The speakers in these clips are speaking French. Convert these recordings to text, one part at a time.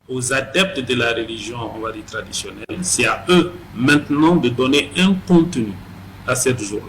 aux adeptes de la religion, on va dire traditionnelle. C'est à eux maintenant de donner un contenu à cette journée.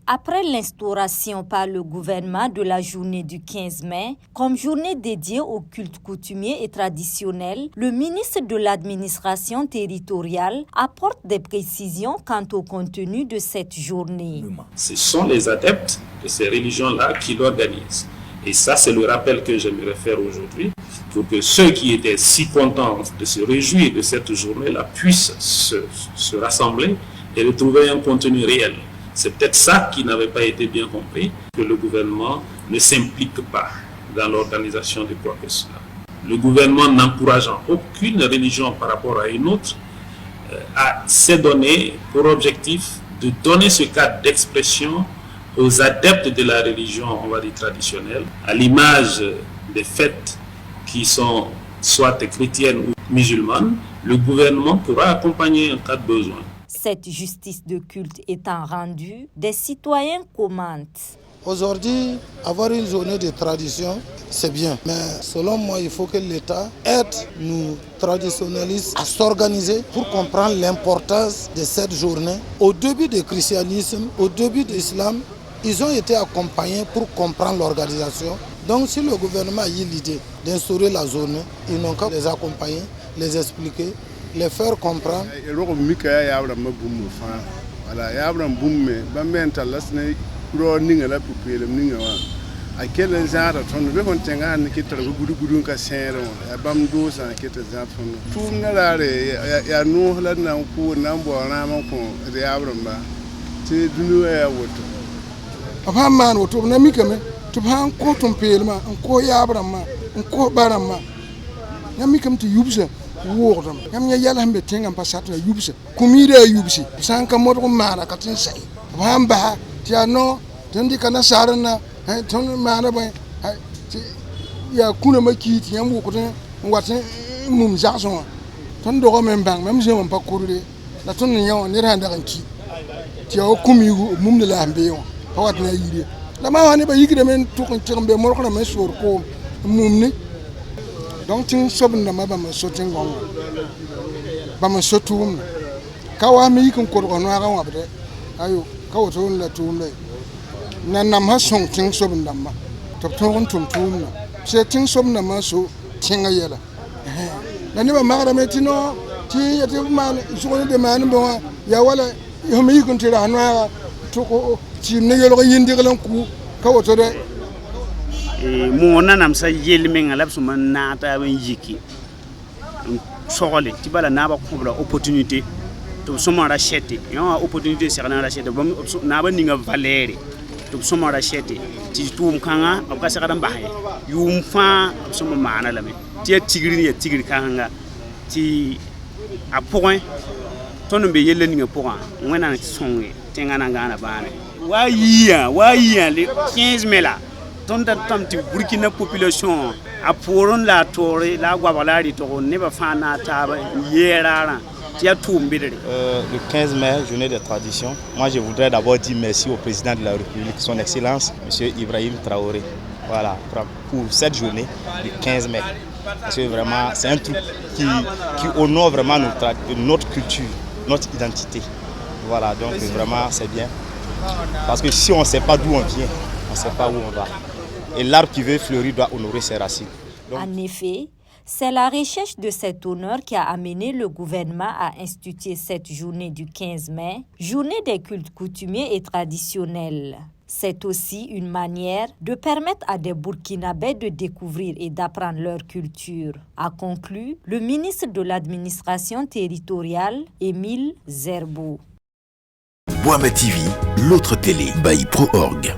Après l'instauration par le gouvernement de la journée du 15 mai, comme journée dédiée au culte coutumier et traditionnel, le ministre de l'administration territoriale apporte des précisions quant au contenu de cette journée. Ce sont les adeptes de ces religions-là qui l'organisent. Et ça, c'est le rappel que j'aimerais faire aujourd'hui, pour que ceux qui étaient si contents de se réjouir de cette journée-là puissent se rassembler et retrouver un contenu réel. C'est peut-être ça qui n'avait pas été bien compris, que le gouvernement ne s'implique pas dans l'organisation de quoi que cela. Le gouvernement n'encourageant aucune religion par rapport à une autre, s'est donné pour objectif de donner ce cadre d'expression aux adeptes de la religion, on va dire traditionnelle, à l'image des fêtes qui sont soit chrétiennes ou musulmanes. Le gouvernement pourra accompagner en cas de besoin. Cette justice de culte étant rendue, des citoyens commentent. Aujourd'hui, avoir une journée de tradition, c'est bien. Mais selon moi, il faut que l'État aide nous traditionnalistes à s'organiser pour comprendre l'importance de cette journée. Au début du christianisme, au début de l'islam, ils ont été accompagnés pour comprendre l'organisation. Donc si le gouvernement a eu l'idée d'instaurer la journée, ils n'ont qu'à les accompagner, les expliquer, les faire comprendre. Woordam yam ya yalla hambe tengam pasatra yubse kumire yubsi sanka modko mara katin sai bamba tiano tandi kana sarana ton mara ba ya kuna makiti yam wo koten watin mum jason ton dogo men bang même je mon pas courir la ton nyaw ni randa kan ki ti o kumi mum de la hambe yo pawat na yide la ma wani ba yigre men to kon tirmbe mo ko men sor ko mum ni. Donc tin sobna ma ba ma sotin gongo ba ma sotum ka wa mi kun ko no ga wa bede ayo ka wo to la tum le nan nam ha song tin sobna ma to tum na se tin sobna ma so tin yela na ni ba ma ga me tino ti ya te ma so ne de ma ni ba ya wala yo mi kun tira no ga to ko ti ne yelo ga yindi ga lan ku ka wo to de mona nam sa yelme ngala suma nata ban yiki sogole ti bala na ba ko bla opportunité to suma rachete yo opportunité serna rachete bam na ba ninga valere to suma rachete ti tum kanga ka saka ba hay yum fa suma mana la me ti tigri kanga ti a point ton be yelle ninga point ngena songe tengana ngana bane wa yia le 15 mai là Tanti Burkina population a pour la torre la guavalari to ne ba fana ta ba yera tia tumbire. Le 15 mai, journée de tradition. Moi, je voudrais d'abord dire merci au président de la République, son Excellence, M. Ibrahim Traoré. Voilà, pour cette journée, le 15 mai. Parce que vraiment, c'est un truc qui honore vraiment notre culture, notre identité. Voilà, donc vraiment, c'est bien. Parce que si on ne sait pas d'où on vient, on ne sait pas où on va. Et l'arbre qui veut fleurir doit honorer ses racines. Donc... En effet, c'est la recherche de cet honneur qui a amené le gouvernement à instituer cette journée du 15 mai, journée des cultes coutumiers et traditionnels. C'est aussi une manière de permettre à des Burkinabés de découvrir et d'apprendre leur culture, a conclu le ministre de l'administration territoriale, Émile Zerbo. Boama TV, l'autre télé by Pro Org.